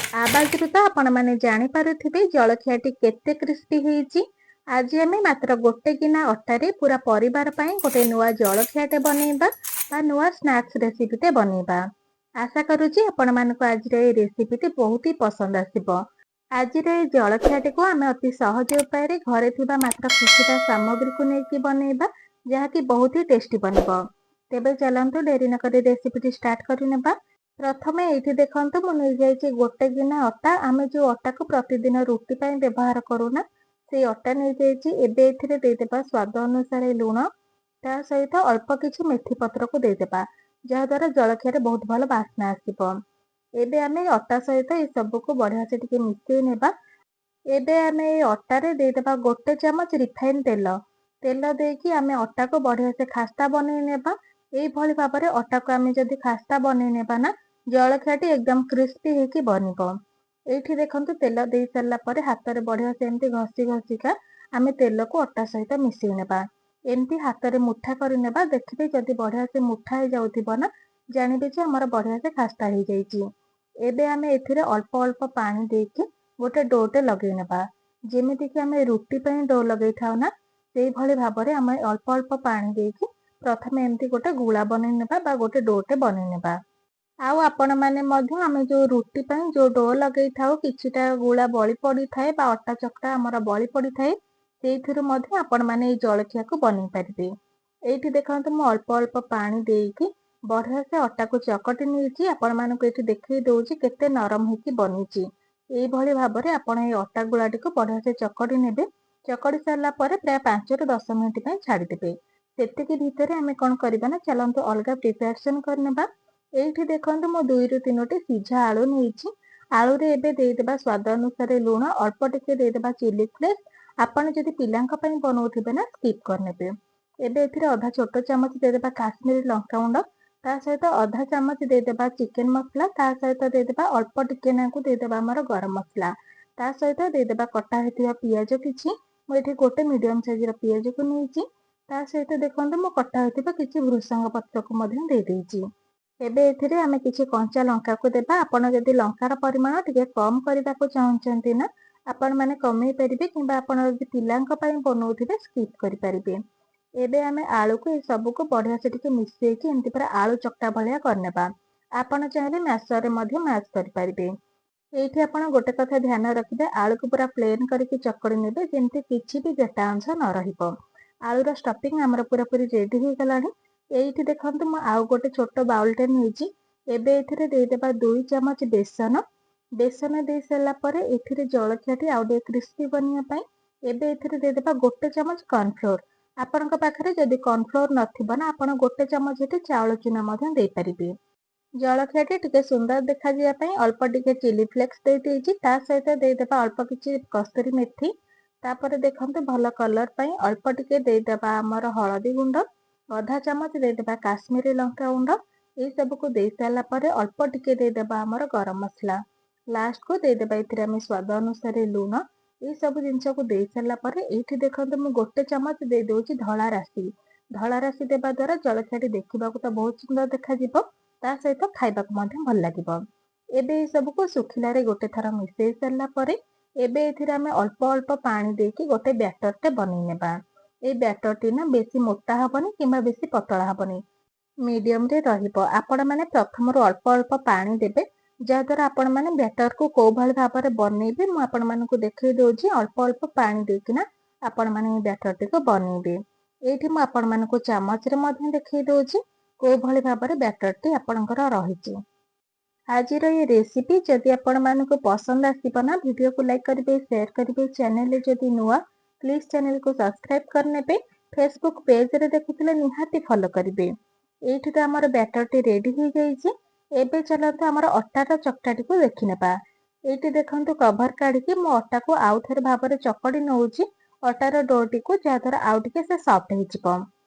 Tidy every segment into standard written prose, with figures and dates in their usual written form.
आवाज रु तो आपण माने जानी पारुथिबे जलखियाटी केते क्रिस्पी हेची। आज आम मात्र गोटे गिना अटारे पूरा परिवार ପାଇଁ गोटे नुआ जलखियाटे बनैबा बा नुआ स्नैक्स रेसिपीटे बनैबा। आशा करूची आपण मानको आज रे रेसिपीटी बहुत ही पसंद आसिबो। आज रे जलखियाटे को आमे अति सहज उपाय रे घरे थिबा मात्र किछिटा सामग्री को नेकी बनैबा जहाकी बहुत ही टेस्टी बनबो। तेबे चलंतु डेरी न करी रेसिपीटी स्टार्ट करि नेबा। प्रथमे एठी देखंतु मु नै जायछि गोटे गिना अटा। आमे जो अटा को प्रतिदिन रुटी पई व्यवहार करूना से अटा नै जायछि। एबे एथिरे देदेबा स्वाद अनुसार लूण, ता सहित अल्प किछि मेथी पत्र को देदेबा जहा द्वारा जलखिया रे बहुत भलो बास्ना आसीबो। एबे आमे अटा सहित ए सब को बढ़िया से टिके मिसै नेबा। एबे आमे ए अटा रे देदेबा गोटे चमच रिफाइन तेल। तेल देकी आमे अटा को बढ़िया से खास्ता बनै नेबा। एई भली भाबरे अटा को आमे जदी खास्ता बनै नेबा ना जलखियाटी एकदम क्रिस्पी हेकी बनिबो। एठी देखंतु तेल देई सरला परे हाथ रे बढ़िया से एमती घसी घसी का आमे तेल को अटा सहित मिसै नेबा। एमती हाथ रे मुठा करि नेबा। देखिबे जदी बढ़िया से मुठा हे जाउथिबो ना जानिबे जे हमर बढ़िया से खास्ता हे जाईची। एबे आमे एथिरे अल्प अल्प पानी देकी गोटे डोटे लगै नेबा। जेमिति कि आमे रुटी पई डो लगै थाउ ना सेई भली भाबरे आमे अल्प अल्प पानी देकी प्रथमे एमती गोटे गुळा बनै नेबा बा गोटे डोटे बनै नेबा। आउ आपण माने मध्य आमे जो रुटी पई जो डो लगै थाउ किछिटा गुळा बळी पड़ी थाए बा अटा चकटा हमर बळी पड़ी थाए सेइथिरु मध्य आपण माने ए जलखिया को बनै परिबे। एठी देखंतु मु अल्प अल्प पानी देकी बढ़िया से अटा को चकटी नेछि। आपण मानको एठी देखै दउची केते नरम हेकी बनिची। एई भली भाबरे आपण ए अटा गुळाटी को बढ़िया से चकटी नेबे। चकटी सरला परे प्राय 5 रु 10 मिनिट पई छाडी देबे। सेतिकी भितरे आमे कोन करबा ना चलंतु अलगा प्रिपरेशन करनेबा। एठी देखंतु मु 2 रु 3टी सिझा आलू नेछि। आलू रे एबे देदेबा स्वाद अनुसार लूण, अल्प टिके देदेबा चिली फ्लेक्स। आपण जदि पिलांका पई बनौथिबे ना स्किप करनेबे। एबे एथिरे आधा छोटो चमच देदेबा काश्मीरी लंका गुंड, ता सहित आधा चमच देदेबा चिकन मसला, ता सहित देदेबा अल्प टिके नाकु देदेबा हमर गरम मसला, ता सहित देदेबा कटा हेतिबा पियाज किछि। मु एठी गोटे मीडियम साइज रो पियाज को नेछि। ता सहित देखंतु मु कटा हेतिबा किछि भृसंग पत्र को मधे दे देछि। एबे एथिरे आमे किछि कंचा लंका को देबा। आपण जदि लंकार परिमाण टिके कम करबा को चाहचंती ना आपण माने कमै परिबे किबा आपण जदि पिलांका पई बनौथिबे स्किप करि परिबे। एबे आमे आलू को ए सब को बढ़िया से टिके मिसै कि एंती पर आलू चकटा भलिया करनेबा। आपण चाहे मैशर रे मध्य मैश करि परिबे। एठी आपण गोटे कथा ध्यान रखिबे, आलू को पूरा प्लेन करके चकड़ी नेबे जेमति किछि भी गेटा अंश न रहिबो। आलू रो स्टफिंग हमर पूरा पूरी रेडी हो गलानी। एठी देखंतु म आउ गोटे छोटो बाउलटे नेछि। एबे एथिरे देदेबा 2 चमच बेसन। बेसन दे सरला परे एथिरे जलखियाटी आउ डे क्रिस्पी बनिया पई एबे एथिरे देदेबा गोटे चमच कॉर्नफ्लोर। आपनका पाखरे जदि कॉर्नफ्लोर नथिबो ना आपण गोटे चमच हेते चाउळ चूना मधे देई परिबे। जलखियाटी टिके सुंदर देखा जिया पई अल्प टिके चिली फ्लेक्स देई देछि। ता सहित देदेबा अल्प किछि कस्तूरी मेथी। तापरे देखंतु भलो कलर पई अल्प टिके देदेबा हमर हळदी गुंड, आधा चमच देदेबा काश्मीरी लंका गुंड। ए सब को दे साला परे अल्प टिके देदेबा हमर गरम मसला। लास्ट को देदेबा एथिरे हम स्वाद अनुसार लूण। ए सब जिंस को दे साला परे एठी देखंतु मु गोटे चमच दे दोछि धळा राशि। धळा राशि देबा द्वारा जलखियाटी देखिबा को तो बहुत सुंदर देखा जिवो, ता सहित खाइबा को मधे भल लागिवो। एबे ए सब को सुखिला रे गोटे थरा मिसै सरला परे एबे एथिरे हम अल्प अल्प पानी देकी गोटे बैटर टे बनै नेबा। ए बैटर टी ना बेसी मोटा हबनी किबा बेसी पतला हबनी, मीडियम रे रहिबो। आपण माने प्रथम रो अल्प अल्प पानी देबे जा द्वारा आपण माने बैटर को को भल भाबरे बनैबे मु आपण मानकु देखै दोछि। अल्प अल्प पानी देकी ना आपण माने बैटर टी को बनैबे। एठी मु आपण मानकु चामच रे मधे देखै दोछि को भल भाबरे बैटर टी आपणकर रहिछि। आज रो ये रेसिपी जदि आपण मानकु पसंद आसीबो ना वीडियो को लाइक करिबे, शेयर करिबे। चैनल रे जदि नुआ प्लीज चैनल को सब्सक्राइब करनेबे। फेसबुक पेज रे देखुथिले निहाती फॉलो करिबे। एठी तो हमर बैटर टी रेडी हो जाईछि। एबे चलंतु हमर अटा रो चकटाटी को देखि नेबा। एठी देखंतु कवर काढी कि मु अटा को आउ थरे भाबरे चकडी नउछि अटा रो डोटी को जा द्वारा आउ टिके से सॉफ्ट हे जिवो।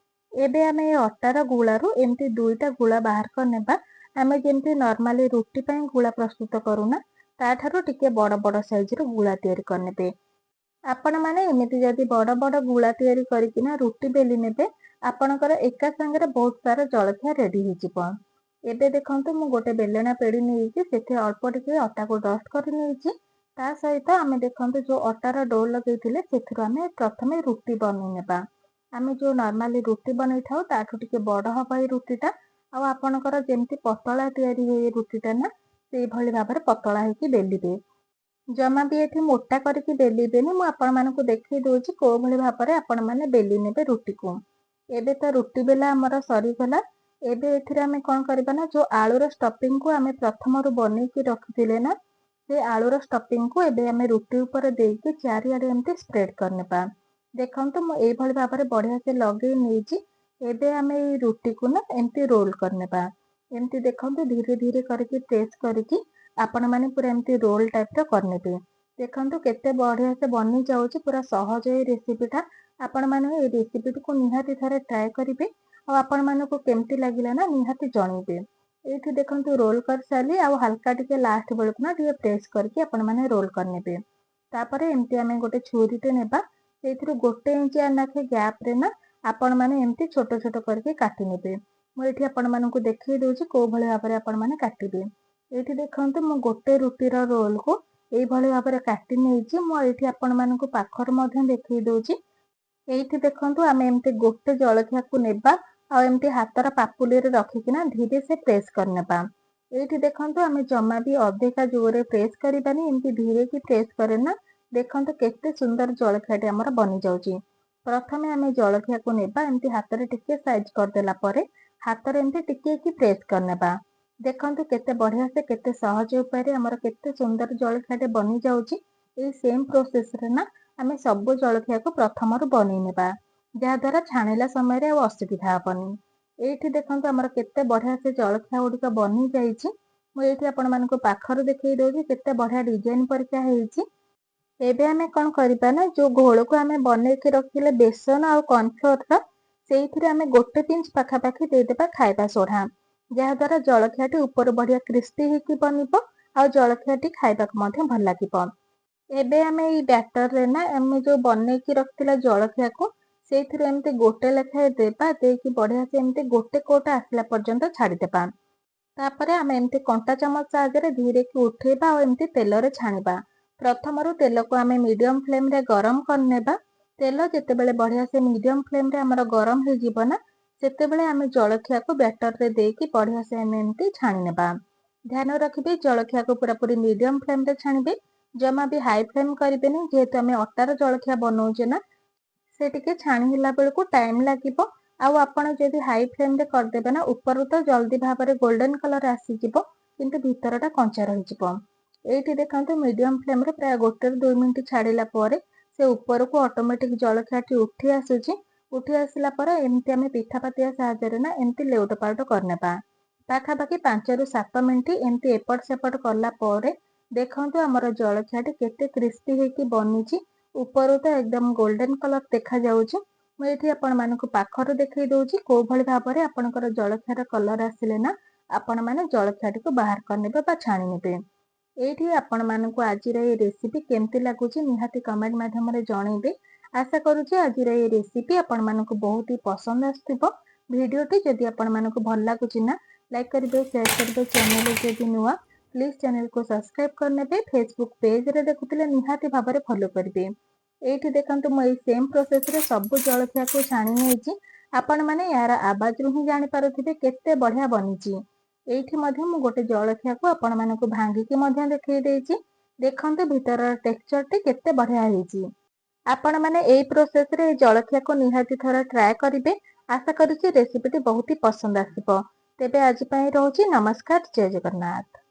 एबे हमें ए अटा रो गुळा रो एमती दुईटा गुळा बाहर कर नेबा। हमें जेमती नॉर्मली रोटी पई गुळा प्रस्तुत करूना ता ठारो टिके बड़ बड़ साइज रो गुळा तयारी करनेबे। आपण माने एमिति जदि बड़ बड़ गुळा तयारी करिकिना रुटी बेली नेबे आपणकर एका संगे बहुत सारा जलखिया रेडी हो जिवो। ଏବେ ଦେଖନ୍ତୁ ମୁଁ ଗୋଟେ ବେଲଣା ପେଡ଼ି ନେଇଛି, ସେଥିରେ ଅଳ୍ପ ଟିକେ ଅଟାକୁ ଡଷ୍ଟ କରି ନେଇଛି। ତା ସହିତ ଆମେ ଦେଖନ୍ତୁ ଯେଉଁ ଅଟାର ଡୋ ଲଗେଇଥିଲେ ସେଥିରୁ ଆମେ ପ୍ରଥମେ ରୁଟି ବନେଇ ନେବା। ଆମେ ଯେଉଁ ନର୍ମାଲି ରୁଟି ବନେଇଥାଉ ତାଠୁ ଟିକେ ବଡ଼ ହବ ଏଇ ରୁଟିଟା। ଆଉ ଆପଣଙ୍କର ଯେମିତି ପତଳା ତିଆରି ହୁଏ ରୁଟିଟା ନା, ସେଇଭଳି ଭାବରେ ପତଳା ହେଇକି ବେଲିବେ। ଜମା ବି ଏଠି ମୋଟା କରିକି ବେଲିବେନି। ମୁଁ ଆପଣମାନଙ୍କୁ ଦେଖେଇ ଦଉଛି କୋଉ ଭଳି ଭାବରେ ଆପଣମାନେ ବେଲି ନେବେ ରୁଟିକୁ। ଏବେ ତ ରୁଟି ବେଲା ଆମର ସରିଗଲା। ଏବେ ଏଥିରେ ଆମେ କ'ଣ କରିବା ନା, ଯେଉଁ ଆଳୁର ଷ୍ଟଫିଂକୁ ଆମେ ପ୍ରଥମରୁ ବନେଇକି ରଖିଥିଲେ ନା, ସେ ଆଳୁର ଷ୍ଟଫିଂକୁ ଏବେ ଆମେ ରୁଟି ଉପରେ ଦେଇକି ଚାରିଆଡ଼େ ଏମିତି ସ୍ପ୍ରେଡ୍ କରିନେବା। ଦେଖନ୍ତୁ ମୁଁ ଏଇଭଳି ଭାବରେ ବଢ଼ିଆ ସେ ଲଗେଇ ନେଇଛି। ଏବେ ଆମେ ଏଇ ରୁଟିକୁ ନା ଏମିତି ରୋଲ୍ କରିନେବା। ଏମିତି ଦେଖନ୍ତୁ ଧୀରେ ଧୀରେ କରିକି ପ୍ରେସ୍ କରିକି ଆପଣମାନେ ପୁରା ଏମିତି ରୋଲ୍ ଟାଇପ୍ର କରିନେବେ। ଦେଖନ୍ତୁ କେତେ ବଢ଼ିଆ ସେ ବନି ଯାଉଛି, ପୁରା ସହଜ ଏଇ ରେସିପିଟା। ଆପଣମାନେ ଏଇ ରେସିପିଟିକୁ ନିହାତି ଥରେ ଟ୍ରାଏ କରିବେ। ଆଉ ଆପଣମାନଙ୍କୁ କେମିତି ଲାଗିଲା ନା ନିହାତି ଜଣେଇବେ। ଏଇଠି ଦେଖନ୍ତୁ ରୋଲ୍ କରିସାରିଲି। ଆଉ ହାଲକା ଟିକେ ଲାଷ୍ଟ ବେଳକୁ ନା ଟିକେ ପ୍ରେସ୍ କରିକି ଆପଣମାନେ ରୋଲ୍ କରିନେବେ। ତାପରେ ଏମିତି ଆମେ ଗୋଟେ ଛୁରୀଟେ ନେବା। ସେଇଥିରୁ 1 ଇଞ୍ଚ ଲେଖାଏଁ ଗ୍ୟାପ୍ରେ ନା ଆପଣମାନେ ଏମିତି ଛୋଟ ଛୋଟ କରିକି କାଟି ନେବେ। ମୁଁ ଏଠି ଆପଣମାନଙ୍କୁ ଦେଖେଇ ଦଉଛି କୋଉ ଭଳି ଭାବରେ ଆପଣମାନେ କାଟିବେ। ଏଇଠି ଦେଖନ୍ତୁ ମୁଁ ଗୋଟେ ରୁଟିର ରୋଲ୍କୁ ଏଇଭଳି ଭାବରେ କାଟି ନେଇଛି। ମୁଁ ଏଇଠି ଆପଣମାନଙ୍କୁ ପାଖରୁ ମଧ୍ୟ ଦେଖେଇ ଦଉଛି। ଏଇଠି ଦେଖନ୍ତୁ ଆମେ ଏମିତି ଗୋଟେ ଜଳଖିଆକୁ ନେବା, ଆଉ ଏମିତି ହାତର ପାପୁଲିରେ ରଖିକିନା ଧୀରେ ସେ ପ୍ରେସ୍ କରିନେବା। ଏଇଠି ଦେଖନ୍ତୁ ଆମେ ଜମା ବି ଅଧିକା ଜୋରରେ ପ୍ରେସ୍ କରିବାନି, ଏମିତି ଧୀରେ କି ପ୍ରେସ୍ କରେ ନା। ଦେଖନ୍ତୁ କେତେ ସୁନ୍ଦର ଜଳଖିଆଟି ଆମର ବନିଯାଉଛି। ପ୍ରଥମେ ଆମେ ଜଳଖିଆକୁ ନେବା, ଏମିତି ହାତରେ ଟିକେ ସାଇଜ୍ କରିଦେଲା ପରେ ହାତରେ ଏମିତି ଟିକେ ପ୍ରେସ୍ କରିନେବା। ଦେଖନ୍ତୁ କେତେ ବଢ଼ିଆ ସେ କେତେ ସହଜ ଉପାୟରେ ଆମର କେତେ ସୁନ୍ଦର ଜଳଖିଆଟେ ବନିଯାଉଛି। ଏଇ ସେମ୍ ପ୍ରୋସେସ୍ରେ ନା ଆମେ ସବୁ ଜଳଖିଆକୁ ପ୍ରଥମରୁ ବନେଇ ନେବା, ଯାହାଦ୍ୱାରା ଛାଣିଲା ସମୟରେ ଆଉ ଅସୁବିଧା ହବନି। ଏଇଠି ଦେଖନ୍ତୁ ଆମର କେତେ ବଢ଼ିଆ ସେ ଜଳଖିଆ ଗୁଡ଼ିକ ବନି ଯାଇଛି। ମୁଁ ଏଇଠି ଆପଣମାନଙ୍କୁ ପାଖରୁ ଦେଖେଇ ଦଉଛି କେତେ ବଢ଼ିଆ ଡିଜାଇନ୍ ପରିକା ହେଇଛି। ଏବେ ଆମେ କ'ଣ କରିବା ନା, ଯେଉଁ ଘୋଳକୁ ଆମେ ବନେଇକି ରଖିଲେ ବେସନ ଆଉ କର୍ଣ୍ଣଫ୍ଲୋରର, ସେଇଥିରେ ଆମେ 1 ପିଞ୍ଚ ପାଖାପାଖି ଦେଇଦେବା ଖାଇବା ସୋଢ଼ା, ଯାହାଦ୍ୱାରା ଜଳଖିଆଟି ଉପରୁ ବଢ଼ିଆ କ୍ରିସ୍ପି ହେଇକି ବନିବ। ଆଉ ଜଳଖିଆଟି ଖାଇବାକୁ ମଧ୍ୟ ଭଲ ଲାଗିବ। ଏବେ ଆମେ ଏଇ ବ୍ୟାଟରରେ ନା ଆମେ ଯେଉଁ ବନେଇକି ରଖିଥିଲା ଜଳଖିଆକୁ ସେଇଥିରୁ ଏମିତି 1 ଲେଖାଏଁ ଦେବା। ଦେଇକି ବଢ଼ିଆ ସେ ଏମିତି ଗୋଟେ କୋଟ ଆସିଲା ପର୍ଯ୍ୟନ୍ତ ଛାଡ଼ିଦେବା। ତାପରେ ଆମେ ଏମିତି କଣ୍ଟା ଚାମଚ ସାହାଯ୍ୟରେ ଧୀରେ କି ଉଠେଇବା ଆଉ ଏମିତି ତେଲରେ ଛାଣିବା। ପ୍ରଥମରୁ ତେଲକୁ ଆମେ ମିଡିୟମ ଫ୍ଲେମ୍ରେ ଗରମ କରିନେବା। ତେଲ ଯେତେବେଳେ ବଢ଼ିଆ ସେ ମିଡିୟମ ଫ୍ଲେମ୍ରେ ଆମର ଗରମ ହେଇଯିବ ନା, ସେତେବେଳେ ଆମେ ଜଳଖିଆକୁ ବ୍ୟାଟରରେ ଦେଇକି ବଢ଼ିଆ ସେ ଆମେ ଏମିତି ଛାଣି ନେବା। ଧ୍ୟାନ ରଖିବେ ଜଳଖିଆକୁ ପୁରାପୁରି ମିଡିୟମ ଫ୍ଲେମ୍ରେ ଛାଣିବେ। ଜମା ବି ହାଇ ଫ୍ଲେମ୍ କରିବେନି, ଯେହେତୁ ଆମେ ଅଟାର ଜଳଖିଆ ବନଉଛେ ନା, ସେ ଟିକେ ଛାଣି ହେଲା ବେଳକୁ ଟାଇମ୍ ଲାଗିବ। ଆଉ ଆପଣ ଯଦି ହାଇ ଫ୍ଲେମ୍ରେ କରିଦେବେ ନା, ଉପରୁ ତ ଜଲ୍ଦି ଭାବରେ ଗୋଲ୍ଡେନ୍ କଲର୍ ଆସିଯିବ, କିନ୍ତୁ ଭିତରଟା କଞ୍ଚା ରହିଯିବ। ଏଇଠି ଦେଖନ୍ତୁ ମିଡିୟମ ଫ୍ଲେମ୍ରେ ପ୍ରାୟ 1ରୁ 2 ମିନିଟ୍ ଛାଡ଼ିଲା ପରେ ସେ ଉପରକୁ ଅଟୋମେଟିକ୍ ଜଳଖିଆଟି ଉଠି ଆସୁଛି। ଉଠି ଆସିଲା ପରେ ଏମିତି ଆମେ ପିଠାପାତିଆ ସାହାଯ୍ୟରେ ନା ଏମିତି ଲେଉଟ ପାଉଟ କରିନେବା। ପାଖାପାଖି 5ରୁ 7 ମିନିଟ୍ ଏମିତି ଏପଟ ସେପଟ କଲା ପରେ ଦେଖନ୍ତୁ ଆମର ଜଳଖିଆଟି କେତେ କ୍ରିସ୍ପି ହେଇକି ବନିଛି। ଉପରୁ ତ ଏକଦମ ଗୋଲ୍ଡେନ୍ କଲର୍ ଦେଖାଯାଉଛି। ମୁଁ ଏଠି ଆପଣମାନଙ୍କୁ ପାଖରୁ ଦେଖେଇ ଦଉଛି କୋଉ ଭଳି ଭାବରେ ଆପଣଙ୍କର ଜଳଖିଆର କଲର୍ ଆସିଲେ ନା ଆପଣମାନେ ଜଳଖିଆଟିକୁ ବାହାର କରିନେବେ ବା ଛାଣି ନେବେ। ଏଇଠି ଆପଣମାନଙ୍କୁ ଆଜିର এই ରେସିପି କେମିତି ଲାଗୁଛି ନିହାତି କମେଣ୍ଟ ମାଧ୍ୟମରେ ଜଣେଇବେ। ଆଶା କରୁଛି ଆଜିର এই ରେସିପି ଆପଣମାନଙ୍କୁ ବହୁତ ହି ପସନ୍ଦ ଆସିଥିବ। ଭିଡ଼ିଓଟି ଯଦି ଆପଣମାନଙ୍କୁ ଭଲ ଲାଗୁଛି ନା, ଲାଇକ୍ କରିବେ, ସେୟାର କରିବେ। ଚ୍ୟାନେଲ ଯଦି ନୂଆ, ପ୍ଲିଜ୍ ଚ୍ୟାନେଲକୁ ସବସ୍କ୍ରାଇବ୍ କରିନେବେ। ଫେସବୁକ୍ ପେଜରେ ଦେଖୁଥିଲେ ନିହାତି ଭାବରେ ଫଲୋ କରିବେ। ଏଇଠି ଦେଖନ୍ତୁ ମୁଁ ଏଇ ସେମ୍ ପ୍ରୋସେସ୍ରେ ସବୁ ଜଳଖିଆକୁ ଛାଣି ନେଇଛି। ଆପଣମାନେ ଏହାର ଆବାଜରୁ ହିଁ ଜାଣିପାରୁଥିବେ କେତେ ବଢ଼ିଆ ବନିଛି। ଏଇଠି ମଧ୍ୟ ମୁଁ ଗୋଟେ ଜଳଖିଆକୁ ଆପଣମାନଙ୍କୁ ଭାଙ୍ଗିକି ମଧ୍ୟ ଦେଖେଇ ଦେଇଛି। ଦେଖନ୍ତୁ ଭିତରର ଟେକ୍ସଚରଟି କେତେ ବଢ଼ିଆ ହେଇଛି। ଆପଣମାନେ ଏଇ ପ୍ରୋସେସ୍ରେ এই ଜଳଖିଆକୁ ନିହାତି ଥରେ ଟ୍ରାଏ କରିବେ। ଆଶା କରୁଛି ରେସିପିଟି ବହୁତ ହି ପସନ୍ଦ ଆସିବ। ତେବେ ଆଜି ପାଇଁ ରହୁଛି, ନମସ୍କାର, ଜୟ ଜଗନ୍ନାଥ।